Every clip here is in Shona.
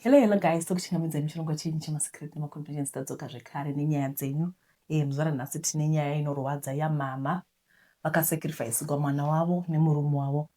Hello guys, tokuchingamidza muchirongwa chenyu chemasecret nemaconfidence tadzoka zvekare nenyaya dzenyu. Muzuva ranhasi tine nyaya inorwadza yamama vakasacrificegwa mwana wavo nemurume wavo.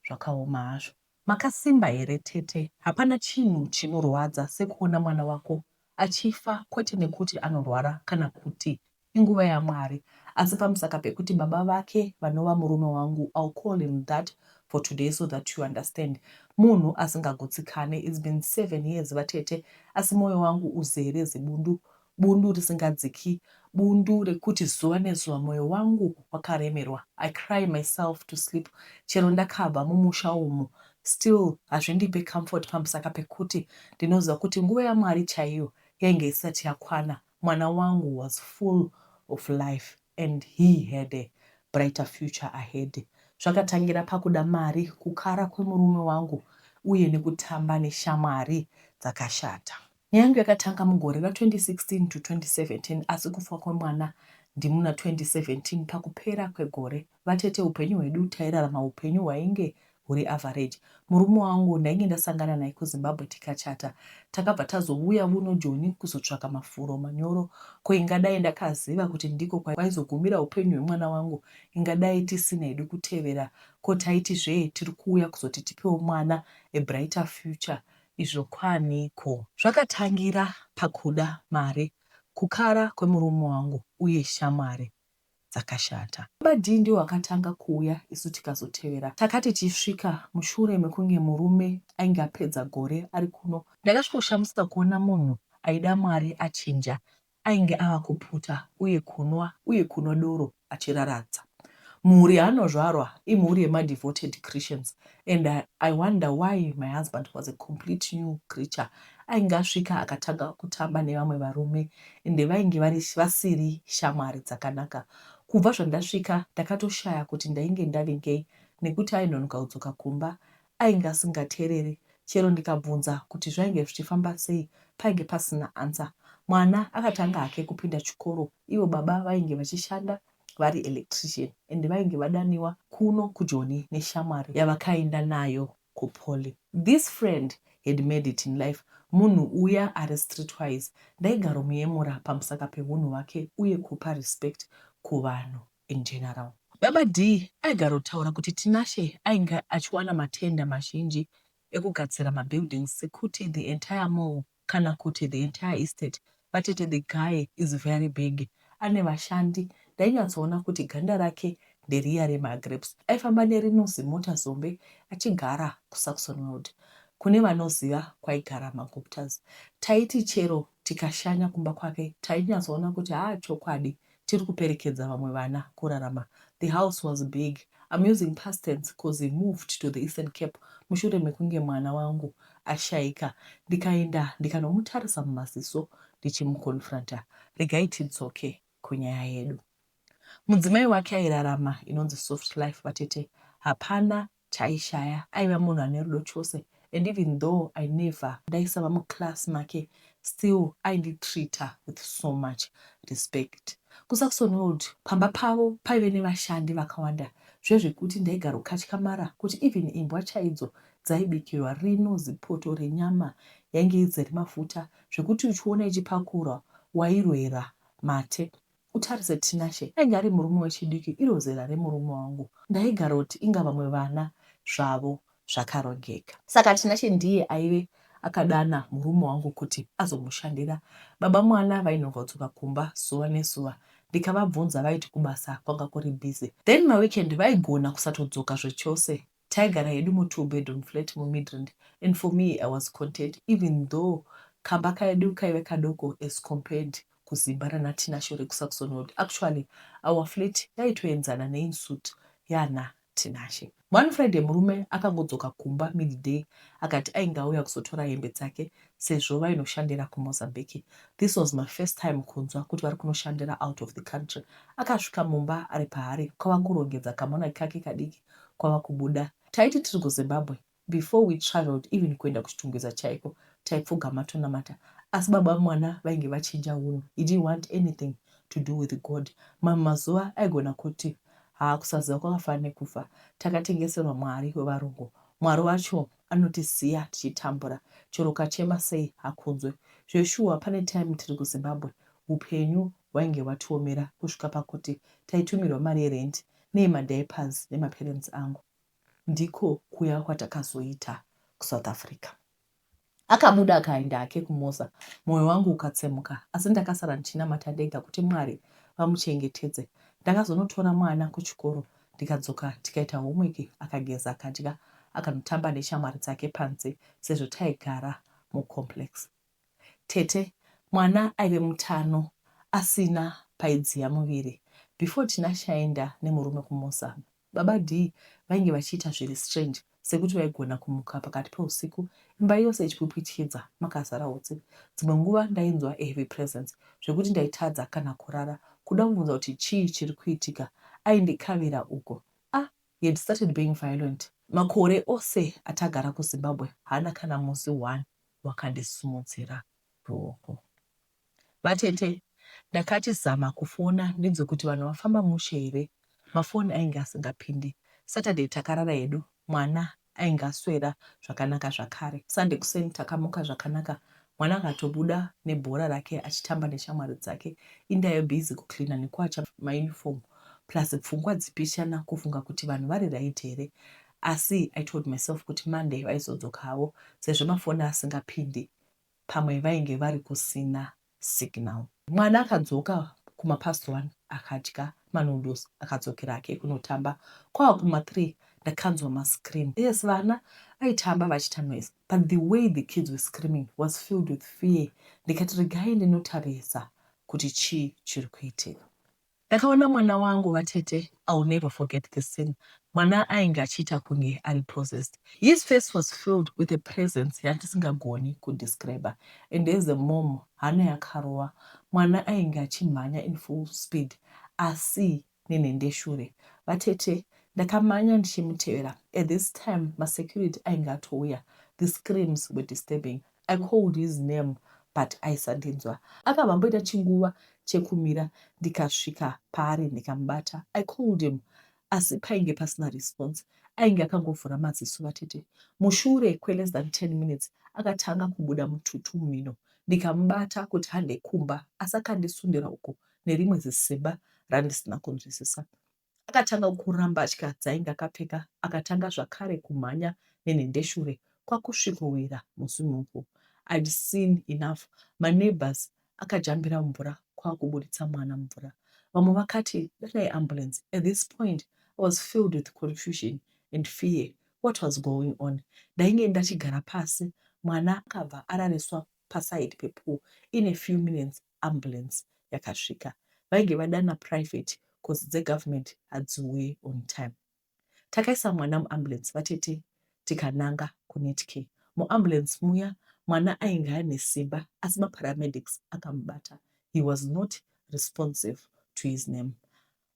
Zvakaoma hazvo. Makasimba here tete? Hapana chinhu chinorwadza sekuona mwana wako achifa, kwete nekuti anorwara kana kuti inguva yaMwari, asi pamusaka pekuti baba vake vanova murume wangu. I'll call him that for today so that you understand. Munhu asingagutsikane. It's been 7 years vatete, asi moyo wangu uzere zibundu, bundu risingadziki, bundu rekuti zuva nezuva moyo wangu wakaremerwa. I cry myself to sleep. Chero ndakabva mumusha umu, still hazvindipe comfort pamusaka pekuti ndinoziva kuti nguva yaMwari chaiyo yainge isati yakwana. Mwana wangu was full of life and he had a brighter future ahead. Zvakatangira pakuda mari, kukara kwemurume wangu uye nekutamba neshamwari dzakashata. Nyaya yangu yakatanga mugore ra2016 to 2017 asi kufa kwemwana ndimuna 2017 pakupera kwegore. Vatete, upenyu hwedu tairarama upenyu hwainge huri average. Murume wangu ndainge ndasangana naye kuZimbabwe tikachata. Takabva tazouya muno Joni kuzotsvaka mafuro manyoro. Ko ingadai ndakaziva kuti ndiko kwaizogumira upenyu hwemwana wangu, ingadai tisina hedu kutevera. Ko taitizve tiri kuuya kuzoti tipewo mwana a brighter future. Izvo kwaniko? Zvakatangira pakuda mari, kukara kwemurume wangu uye shamwari dzakashata. Baba D ndiwo akatanga kuuya, isu tikazotevera. Takati tichisvika mushure mekunge murume ainge apedza gore ari kuno, ndakasvikoshamisika kuona munhu aida Mwari achinja. Ainge ava kuputa uye kunwa uye kunwa doro achiraradza. Mhuri yaanozvarwa imhuri yema-devoted Christians, and I wonder why my husband was a complete new creature. Ainge asvika akatanga kutamba nevamwe varume ende vainge vasiri shamwari dzakanaka. Kubva zvandasvika ndakatoshaya kuti ndainge ndavengei, nekuti ainonoka kudzoka kumba ainge asingateereri. Chero ndikabvunza kuti zvainge zvichifamba sei, painge pasina ansa. Mwana akatanga hake kupinda chikoro. Ivo baba vainge vachishanda vari electrician and vainge vadaniwa kuno kuJoni neshamwari yavakaenda nayo kuPoly. This friend had made it in life. Munhu uya ari streetwise. Ndaigaro muyemura pamusaka peunhu hwake uye kupa respect kuvanhu in general. Baba D aigaro taura kuti Tinashe ainge achiwana matenda mazhinji ekugadzira mabuildings sekuti the entire mall kana kuti the entire estate. Vatete, the guy is very big. Ane vashandi. Ndainyatsoona kuti ganda rake nderiya remagrapes. Aifamba nerinozi mota zombe achigara kuSaxon Road. Kune vanoziva kwaigara maGuptas. Taiti chero tikashanya kumba kwake, tainyatsoona kuti chokwadi tiri kuperekedza vamwe vana kurarama. The house was big. I'm using past tense because he moved to the Eastern Cape mushure mekunge mwana wangu ashaika. Ndikaenda ndikanomutarisa mumaziso ndichimukonfronta. Regai tidzoke kunyaya yedu. Mudzimai wake airarama inonzi soft life vatete. Hapana chaishaya, aiva munhu ane rudo chose. And even though I never ndaisava muclass make, still ainditreata with so much respect. KuSaxon Road pamba pavo paive nevashandi vakawanda, zvezvekuti ndaigara kukatyamara kuti even imbwa chaidzo dzaibikirwa rino zipoto renyama yainge idzere mafuta, zvekuti uchiona ichipakurwa wairwera mate. Utarise Tinashe ainge ari murume wechidiki, iro zera remurume wangu. Ndaigara kuti inga vamwe vana zvavo zvakarongeka. Saka Tinashe ndiye aive akadana murume wangu kuti azomushandira. Baba mwana vainongotsoka kumba zuva nezuva. Ndikavabvunza vaiti kubasa kwanga kuri busy. Then maweekend vaigona kusatodzoka zvechose. Taigara hedu mu 2-bedroom flat mu Midrand. And for me, I was content, even though kamba kaedu kaive kadoko as compared kuZimba rana Tinashe kuSaxon Road. Actually, our flat yaitoenzana neinsuit yana Tinashe. One Friday murume akangodzoka kumba midday akati ainge auya kuzotora hembe dzake sezvo vainoshandira kuMozambique. This was my first time kunzwa kuti vari kunoshandira out of the country. Akasvika mumba ari pahari kwava kurongedza kamwana kake kadiki kwava kubuda. Taiti tiri kuZimbabwe. Before we traveled, even kuenda kuchitungwiza chaiko, taipfugama tonamata. Asi baba mwana vainge vachinja unhu. He didn't want anything to do with God. Mazuva aigona kuti kusaziva kwakafanira nekufa. Takatengeserwa mwari wevarungu. Mwari wacho anotisiya tichitambura chero ukachema sei hakunzwe. Zveshuwa pane time tiri kuZimbabwe upenyu hwainge hwatiomera kusvika pakuti taitumirwa mari yerent neemadiapers nemaparents angu. Ndiko kuya kwatakazoita kuSouth Africa. Akabuda akaenda hake kuMosa, mwoyo wangu ukatsemuka, asi ndakasara ndichinamata ndega kuti Mwari vamuchengetedze. Ndakazonotora mwana kuchikoro, ndikadzoka tikaita homework, akageza akadya, akanotamba neshamwari dzake panze sezvo taigara mucomplex. Tete mwana aive mutano asina paidziya muviri. Before tinashaenda nemurume kuMosa, baba D vainge vachiita zviri strange sekuti vaigona kumuka pakati peusiku imba yose ichipwipwitidza makazara utsi. Dzimwe nguva ndainzwa heavy presence zvekuti ndaitadza kana kurara kuda kubvunza kuti chii chiri kuitika. Aindikavira uko. He had started being violent. Makore ose atagara kuZimbabwe haana kana musi 1 wakandisimudzira ruoko. Vatete ndakati zama kufona ndinzwe kuti vanhu vafamba mushe here. Mafoni ainge asingapindi. Saturday takarara hedu, mwana ainge aswera zvakanaka zvakare. Sunday kuseni takamuka zvakanaka, mwana akatobuda nebhora rake achitamba neshamwari dzake. Indayo busy kucleana nekuacha mauniform plus pfungwa dzipishana kufunga kuti vanhu vari right here. Asi I told myself kuti Monday vaizodzokawo sezvo mafoni asingapindi, pamwe vainge vari kusina signal. Mwana akadzoka kumapast 1 akadya manoodles akadzokera hake kunotamba. Kwava kuma3 ndakanzwa mascream. Yes, vana vaitamba vachita noise, but the way the kids were screaming was filled with fear. Ndikati regai ndinotarisa kuti chii chiri kuitika. Ndakaona mwana wangu vatete. I'll never forget this scene. Mwana ainge achiita kunge ari possessed. His face was filled with a presence yandisingagoni kudescribe. And as a mom, hana yakarova. Mwana ainge achimhanya in full speed. Asi nenendeshure. Vatete ndakamhanya ndichimutevera. At this time, my security ainge atouya. The screams were disturbing. I called his name, but aisandinzwa. Akavamboita chinguva chekumira ndikasvika paari ndikamubata. I called him, asi painge pasina response. Ainge akangovhura maziso vatete. Mushure less than 10 minutes akatanga kubuda mututu mumhino. Ndikamubata kuti handekumba, asi akandisundira uko nerimwe zisimba randisina kunzwisisa. Akatanga kuramba atya dzainge akapfeka, akatanga zvakare kumhanya nenhendeshure kwakusvikowira muswimming pool. I'd seen enough. My neighbors akajambira mvura kwakuburitsa mwana mvura. Vamwe vakati dai ambulance. At this point I was filled with confusion and fear. What was going on? Ndainge ndachigara pasi, mwana akabva arariswa paside pepool. In a few minutes ambulance yakasvika. Vainge vadana private cause dzegovernment hadziuyi on time. Takaisa mwana muambulance vatete tikananga kuNetcare. Muambulance muya mwana ainge ane simba asi maparamedics akamubata. He was not responsive to his name.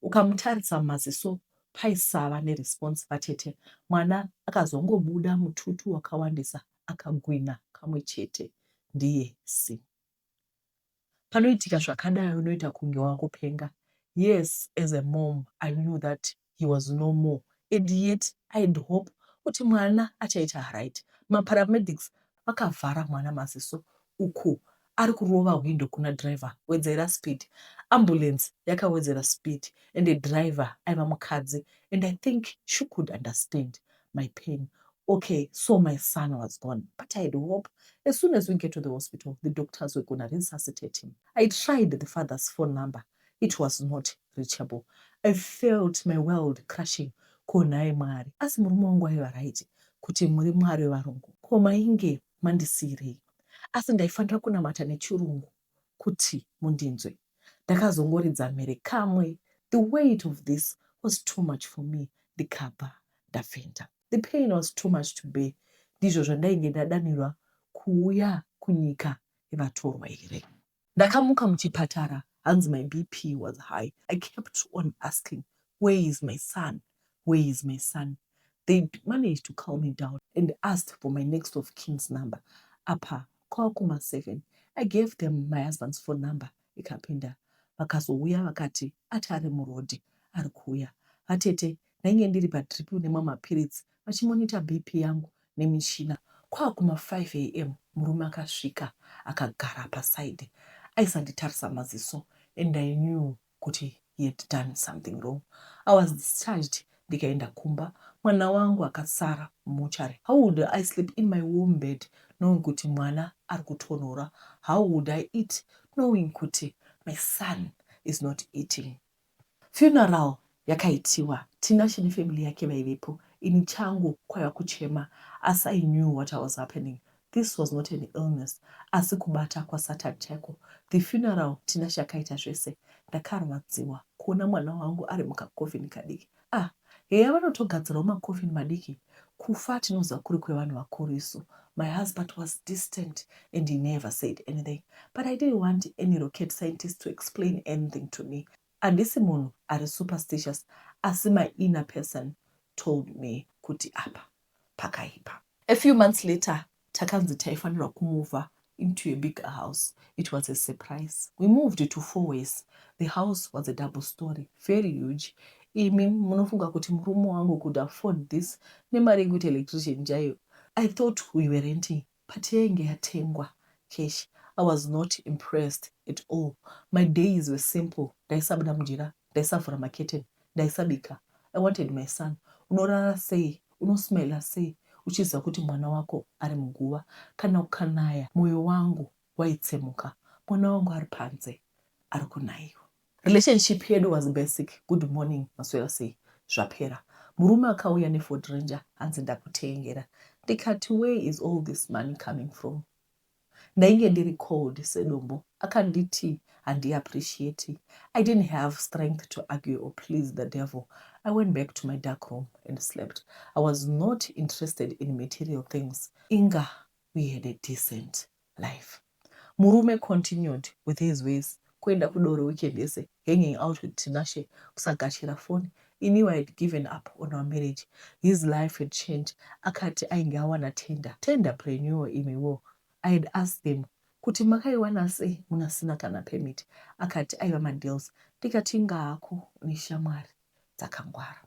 Ukamutaritsa maziso paisava neresponse vatete. Mwana akazongobuda mututu wakawandisa akagwina kamwe chete. Ndiye C. Panoitika zvakadai unoita kunge wakupenga. Yes, as a mom, I knew that he was no more. And yet, I'd hope kuti mwana achaita right. Maparamedics vakavhara mwana maziso uku ari kurova window kuna driver wedzera speed. Ambulance yakawedzera speed and the driver aiva mukadzi, and I think she could understand my pain. Okay, so my son was gone, but I'd hope as soon as we get to the hospital, the doctors were going to resuscitate him. I tried the father's phone number. It was not reachable. I felt my world crashing. Konai Mwari. Asi murume wangu aiva right kuti muri Mwari varungu. Ko mainge mandisirei. Asi ndaifanira kunamata nechirungu kuti mundinzwe. Ndakazongoridza mhere kamwe. The weight of this was too much for me. Ndikabva ndafenda. The pain was too much to bear. Ndizvo zvandainge ndadanirwa kuuya kunyika yevatorwa here. Ndakamuka muchipatara, hanzi my BP was high. I kept on asking, where is my son? Where is my son? They managed to calm me down and asked for my next of kin's number. Apa, kwakuma 7. I gave them my husband's phone number. Ikapinda. Vakazouya vakati, atari murodi, ari kuuya. Vatete, ndainge ndiri padrip nemwe mapiritsi, vachimonita BP yangu. nemichina. Kwakuma 5 a.m. murume akasvika akagara pasaidi. Aisanditarisa maziso, and I knew kuti he had done something wrong. I was discharged. Ndikaenda kumba. Mwana wangu akasara mumochari. How would I sleep in my warm bed knowing kuti mwana ari kutonhora? How would I eat knowing kuti my son is not eating? Funeral yakaitiwa. Tinashe nefamily yake vaivepo. Ini changu kwaiva kuchema. As I knew what was happening. This was not an illness. Asi kubata kwaSaturn chako. The funeral Tinashe akaita zvese. Ndakarwadziwa kuona mwana wangu ari mukakofini kadiki. Heya vanotogadzirawo makofini madiki. Kufa tinoziva kuri kwevanhu vakuru isu. My husband was distant and he never said anything. But I didn't want any rocket scientist to explain anything to me. Handisi munhu ari superstitious, asi my inner person told me kuti apa pakaipa. A few months later, takanzi taifanirwa kumuva into a bigger house. It was a surprise. We moved to 4 ways. The house was a double story, very huge. Imi munofunga kuti murume wangu could afford this nemari yekuti electrician chaiyo. I thought we were renting, but yainge yatengwa cash. I was not impressed at all. My days were simple. Ndaisabuda mujira, ndaisavhura maketeni, ndaisabika. I wanted my son. Unorara sei, unosmaila sei, uchiziva kuti mwana wako ari muguva. Kana ukanaya, moyo wangu waitsemuka. Mwana wangu ari panze, ari kunaiwa. Relationship yedu was basic. Good morning, maswera sei, zvapera. Murume akauya neFord Ranger, hanzi ndakutengera. Ndikati, where is all this money coming from? Ndainge ndiri cold sedombo. Akanditi handiappreciate. I didn't have strength to argue or please the devil. I went back to my dark room and slept. I was not interested in material things. Inga, we had a decent life. Murume continued with his ways. Kuenda kudoro weekend yese, hanging out with Tinashe, kusagashira phone. He knew I had given up on our marriage. His life had changed. Akati ainge awana tender preneur imiwo. I had asked them, kuti makaiwana sei munasina kana permit. Akati aiva madeals. Ndikati ngaako nishamwari dzakangwara.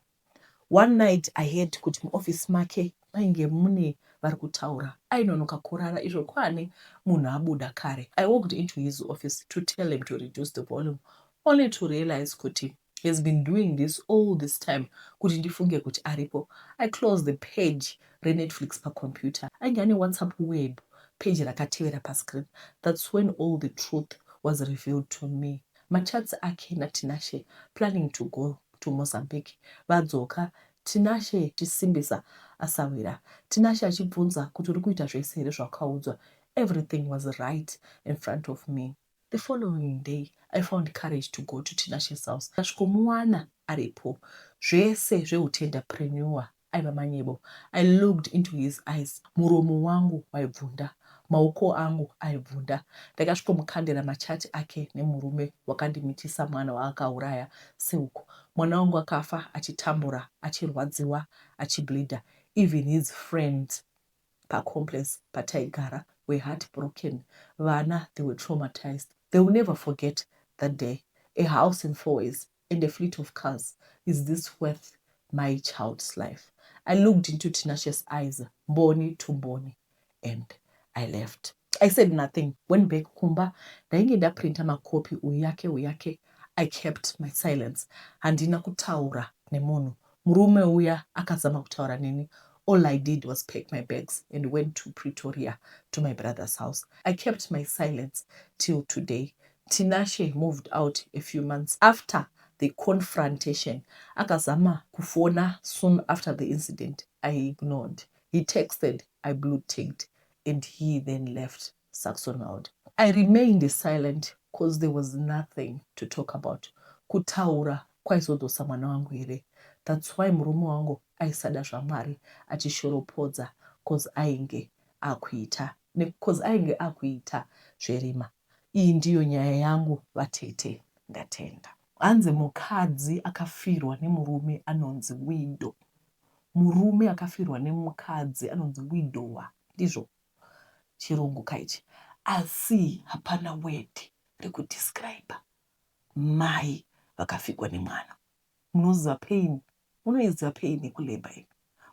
One night I heard kuti muoffice make mainge mune vari kutaura. Ainonoka kurara izvo kwane munhu abuda kare. I walked into his office to tell him to reduce the volume, only to realize kuti he has been doing this all this time. Kuti ndifunge kuti aripo. I closed the page reNetflix pa computer. Ainge ane WhatsApp web page rakatevera pa screen. That's when all the truth was revealed to me. Machats ake naTinashe planning to go to Mozambique. Vadzoka Tinashe chisimbisa asawira. Tinashe achibvunza kuti uri kuita zvese here zvakaudzwa. Everything was right in front of me. The following day, I found courage to go to Tinashe's house. Ndasvikomuwana aripo. Zvese zveutenderpreneur aiva manyebo. I looked into his eyes. Muromo wangu waibvunda. Maoko angu aibvunda. Ndakasvikomukandira machati ake nemurume wakandimitisa mwana waakauraya seuko. Mwana wangu akafa achitambura, achirwadziwa, achibleeda. Even his friends pacomplex pataigara were heartbroken. Vana, they were traumatized. They will never forget that day. A house in 4 ways and a fleet of cars. Is this worth my child's life? I looked into Tinashe's eyes, mboni to mboni, and I left. I said nothing. Went back kumba. Ndainge ndaprinta makopi uyake. I kept my silence. Handina kutaura nemunhu. Murume uya akazama kutaura neni. All I did was pack my bags and went to Pretoria to my brother's house. I kept my silence till today. Tinashe moved out a few months after the confrontation. Akazama kufona soon after the incident. I ignored. He texted, I blue-ticked, and he then left Saxonwald. I remained silent because there was nothing to talk about. Kutaura kwaizodosa mwana wangu here. That's why murume wangu aisada zvamwari achishoropodza because ainge akuita zverima. Iyi ndiyo nyaya yangu vatete, ndatenda. Hanzi mukadzi akafirwa nemurume anonzi widow. Murume akafirwa nemukadzi anonzi widowa. Ndizvo chirungu kaichi. Asi hapana word rekudescribe mai vakafikwa nemwana. Munoziva pain. Munoiziva pain yekuleba ino.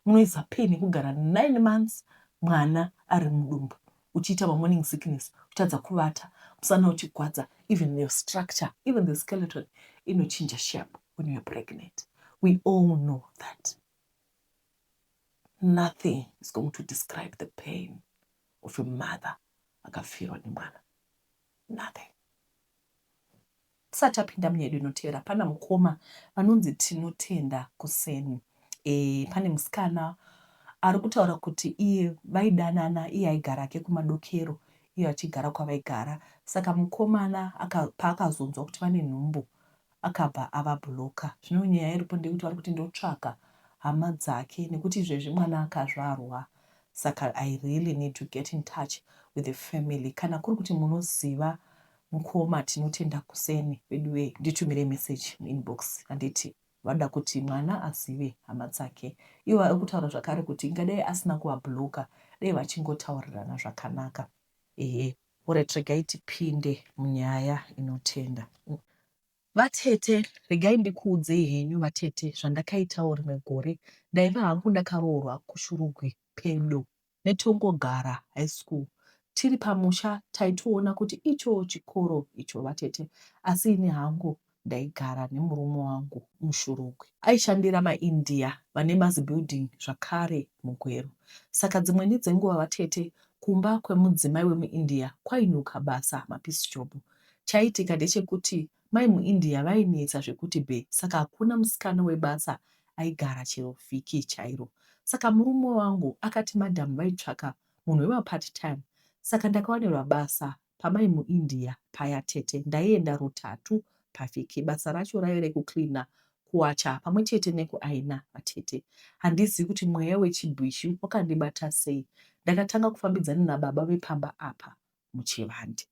munoisa pain yekugara 9 months mwana ari mudumbu, uchiita morning sickness, uchitadza kuvata, musana uchigwadza, even your structure, even the skeleton inochinja shape when you are pregnant. We all know that. Nothing is going to describe the pain of a mother akafirwa nemwana. Nothing. Tisati tapinda munyedu inotevera, pana mukoma vanonzi Tinotenda Kuseni. Pane musikana ari kutaura kuti iye vaidanana, iye aigara ke kumadokero, iye achigara kwavaigara. Saka mukomana paakazonzwa kuti vane nhumbu akabva avabhuloka. Zvino nyaya iripo ndekuti vari kuti ndotsvaka hama dzake nekuti izvezvi mwana akazvarwa. Saka I really need to get in touch with the family. Kana kuri kuti munoziva mukoma Tinotenda Kuseni, bedwe nditumire message inbox anditi vada kuti mwana azive hama dzake. Iwo ari kutaura zvakare kuti ingadai asina kuvabhuloka, dai vachingotaurirana zvakanaka. Regai tipinde munyaya inotenda. Vatete, regai ndikuudzei henyu vatete zvandakaitawo rimwe gore. Ndaiva hangu ndakaroorwa kuShurugwi pedo netongogara high school. Tiri pamusha taitoona kuti icho chikoro icho vatete, asi ini hangu ndaigara nemurume wangu muShurugwi. Aishandira maIndia vane mazibuilding zvakare muGweru. Saka dzimweni dzenguva vatete, kumba kwemudzimai wemuIndia kwainuka basa, mapisi job. Chaitika ndechekuti mai muIndia vainetsa zvekuti be, saka hakuna musikana webasa aigara chero vhiki chairo. Saka murume wangu akati madam vaitsvaka munhu wemapart time. Saka ndakawanirwa basa pamai muIndia paya tete. Ndaienda rutatu pavhiki. Basa racho raive rekuklina, kuwacha pamwe chete nekuaina vatete. Handizivi kuti mweya wechibhishi wakandibata sei. Ndakatanga kufambidzana nababa vepamba apa muChivande.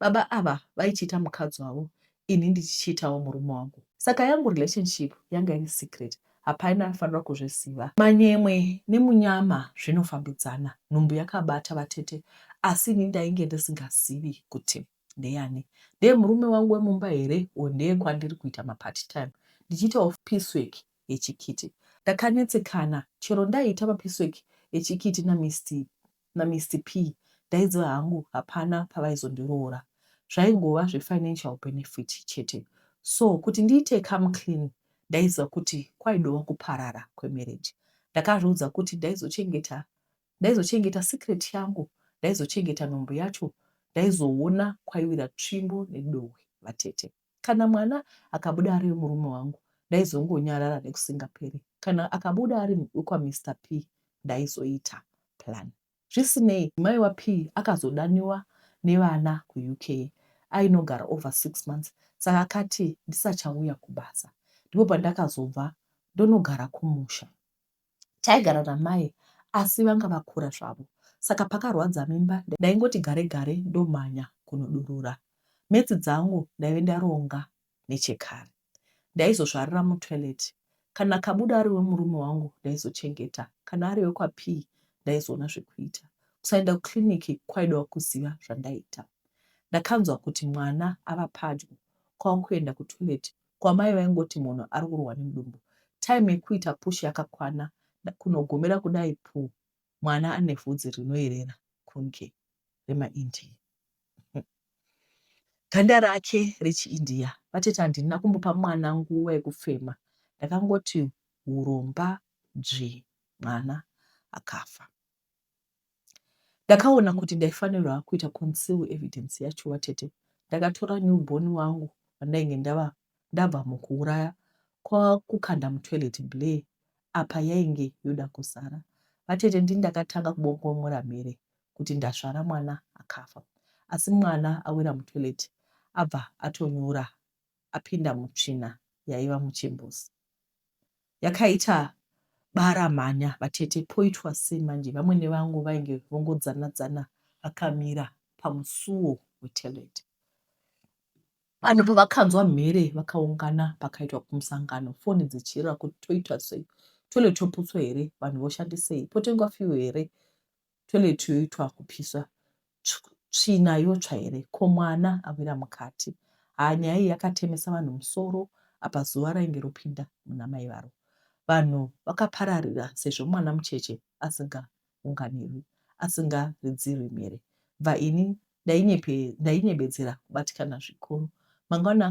Baba ava vaichita mukadzi wavo, ini ndichichitawo murume wangu. Saka yangu relationship yanga iri secret, hapana anofanira kuzviziva. Manyemwe nemunyama zvinofambidzana. Nhumbu yakabata vatete, asi ini ndainge ndisingazivi kuti ndeyani. Ndeye murume wangu wemumba here, ndeye kwandiri kuita mapart time. Ndichiitawo piecework yechikiti. Ndakanetsekana, chero ndaiita mapiecework yechikiti naMr P, ndaiziva hangu hapana pavaizondiroora. Zvaingova zvefinancial benefit chete. So kuti ndiite come clean, ndaiziva kuti kwaidova kuparara kwemarriage. Ndakazviudza kuti ndaizochengeta secret yangu, ndaizochengeta nhumbu yacho, ndaizoona kwaiwira tsvimbo nedohwe vatete. Kana mwana akabuda ari murume wangu, ndaizongonyarara nekusingaperi. Kana akabuda ari kwaMr P, ndaizoita plan. Zvisinei, mai waP akazodaniwa nevana kuUK. Ainogara over 6 months. Saka akati ndisachauya kubasa. Ndipo pandakazobva ndonogara kumusha. Taigara namai, asi vanga vakura zvavo. Saka pakarwadza mimba, ndaingoti gare gare ndomhanya kunodurura. Metsi dzangu ndaive ndaronga nechekare. Ndaizozvarira mutoilet. Kana kabuda ari wemurume wangu, ndaizochengeta. Kana ari wekwaP, ndaizoona zvekuita. Kusaenda kukliniki kwaidova kuziva zvandaita. Ndakanzwa kuti mwana ava padyo, kwakuenda kutoilet, kwamai vaingoti munhu ari kurwa nemudumbu. Time yekuita push yakakwana, kunogomera kudai mwana ane vhudzi rinoerera kunge remaIndia. Ganda rake rechiIndia. Vatete handina kumbopa mwana nguva yekufema. Ndakangoti uromba dzvi, mwana akafa. Ndakaona kuti ndaifanirwa kuita conceal evidence yacho vatete. Ndakatora newborn wangu wandainge ndabva mukuuraya kwakukanda mutoilet blare apa yainge yoda kuzara. Vatete ndini ndakatanga kubongomora mhere kuti ndazvara mwana akafa. Asi mwana awira mutoilet, abva atonyura, apinda mutsvina yaiva muchimbuzi. Yakaita baramhanya vatete, poitwa sei manje. Vamwe vangu vainge vongodzana vakamira pamusuo wetoilet. Vanhu pavakanzwa mhere vakaungana, pakaitwa kumusangano, foni dzichirira kuti toitwa sei, toilet yoputswa here, vanhu voshandisei, potengwa fuel here, toilet yoitwa kupiswa, tsvina yotsva here, ko mwana awira mukati. Nyaya iyi yakatemesa vanhu musoro, apa zuva rainge ropinda muna mai varo. vanhu vakapararira sezvo mwana mucheche asingaunganirwi, asingaridzirwi mhere. Bva ini ndainyepedzera kubatikana zvikuru. Mangwana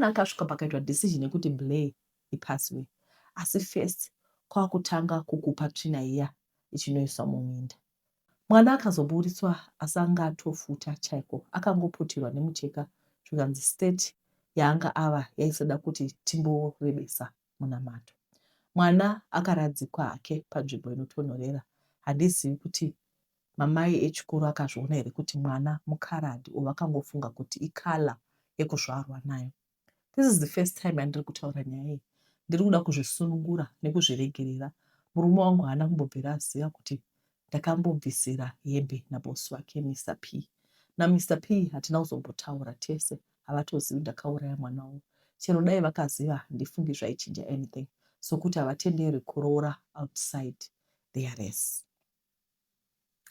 akasvika pakaitwa decision yekuti Blair ipasiwe, asi first kwakutanga kukupa tsvina iya ichinoiswa mumwinda. Mwana akazoburiswa asanga atofuta chaiko, akangoputirwa nemucheka zvikanzi state yaanga ava yaisada kuti timborebesa munamato. Mwana akaradzikwa hake panzvimbo inotonhorera. Handizivi kuti mamai echikuru akazviona here kuti mwana mukaradhi vakangofunga kuti ikala yekuzvarwa nayo. This is the first time yandiri kutaura nyaya iyi. Ndiri kuda kuzvisunungura nekuzviregerera. Murume wangu haana kumbobvira aziva kuti ndakambobvisira hembe nabosi wake Mr. P. naMr. P hatina kuzombotaura tese, havatozivi ndakauraya mwana wangu. Chero dai vakaziva handifungi zvaichinja anything, sokuti havatenderi kuroora outside their race.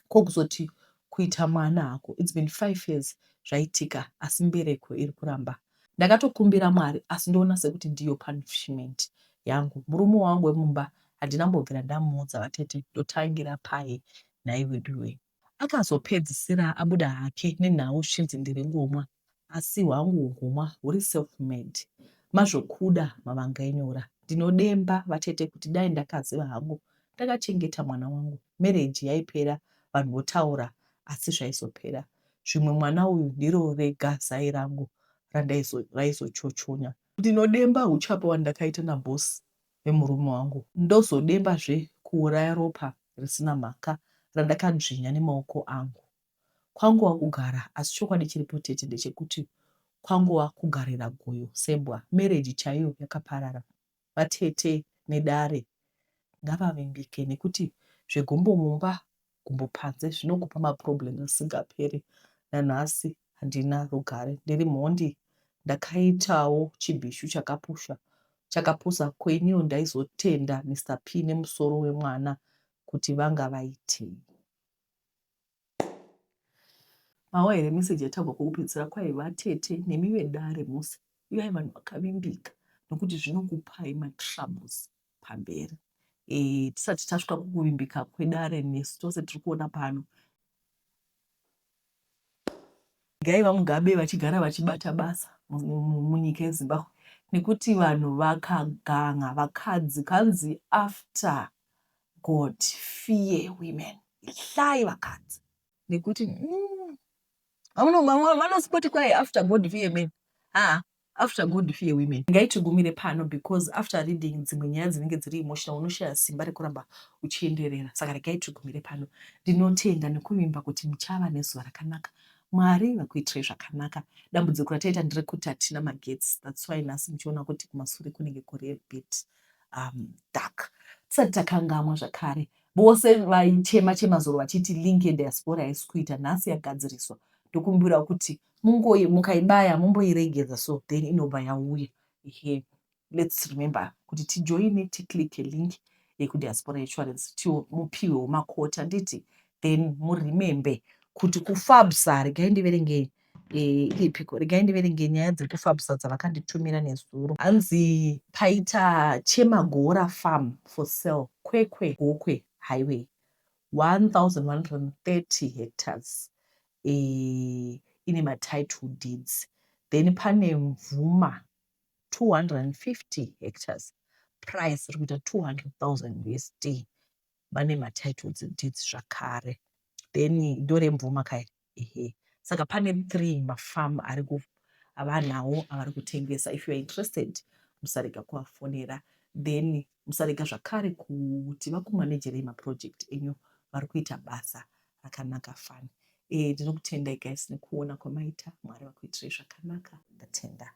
Kokuzoti kuita mwana hako, it's been 5 years zvaitika, asi mbereko iri kuramba. Ndakatokumbira Mwari, asi ndoona sekuti ndiyo punishment yangu. Murume wangu wemumba handina mbobvira ndamuudza vatete ndotangira pai naiweduwe. Akazopedzisira abuda hake nenhau zvinzi ndiri ngomwa, asi hwangu humwa huri self-made. Mazvokuda mavanga enyora. Ndinodemba vatete kuti dai ndakaziva hangu ndakachengeta mwana wangu. Marriage yaipera, vanhu votaura, asi zvaizopera. Zvimwe mwana uyu ndiro rega zai rangu raizochochonya. Ndinodemba uchapa wandakaita nabhosi vemurume wangu. Ndozodembazve kuuraya ropa risina mhaka randakadzvinya nemaoko angu. Kwanguva kugara, asi chokwadi chiripo tete ndechekuti kwanguva kugarira goyo sembwa. Marriage chaiyo yakaparara. Vatete nedare ngavavimbike, nekuti zvegumbo mumba gumbo panze zvinokupa maproblem asingaperi. Nanhasi handina rugare, ndiri mhondi. Ndakaitawo chibhishu chakapusa kweniwo ndaizotenda Mr. P nemusoro wemwana kuti vanga vaitei. Mawa here meseji yatagwa kwokupedzisira kwaiva tete nemiwe dare mose. Ivai vanhu vakavimbika nokuti zvinokupai matroubles pamberi. Tisati tasvika kukuvimbika kwedare nesu tose tiri kuona pano. Gaiva Mugabe vachigara vachibata basa munyika yeZimbabwe nekuti vanhu vakaganga vakadzi kanzi after God fear women. Hlai vakadzi nekuti vanosipoti kwai after God fear men. After God fear women. Ngaitigumire pano because after reading dzimwe nyaya dzinenge dziri emotional unoshaya simba rekuramba uchienderera. Saka ngaitigumire pano. Ndinotenda nekuvimba kuti muchava nezuva rakanaka. Mwari vakuitirai zvakanaka. Dambudziko rataita nderekuti hatina magetsi. That's why nhasi muchiona kuti kumashure kunenge kuri a bit dark. Tisati takangamwa zvakare. Vose vaichema zoro vachiti link yediaspora haisi kuita, nhasi yagadziriswa. Ndokumbira kuti mukaibaya mumboiregedza so then inobva yauya. Let's remember kuti tijoine tiklike link yekudiaspora insurance mupiwewo makota nditi, then muremembe kuti kufabsa regai ndiverenge ipiko, regai ndiverenge nyaya dzekufabsa dzavakanditumira nezuro. Hanzi paita Chemagora farm for sale, Kwekwe Gokwe highway, 1130 hectares. Ine matitle deeds. Then pane Mvuma 250 hectares. Price rikuita 200,000 USD. Vane matitle deeds zvakare. Then ndore Mvuma kai. Saka pane 3 mafarm avanawo avari kutengesa. If you are interested, musarega kuvafonera. Then musarega zvakare kuti vakumanejere maproject enyu vari kuita basa rakanaka fani. Ndinokutendai guys nekuona kwamaita. Mwari vakuitirai zvakanaka. Ndatenda.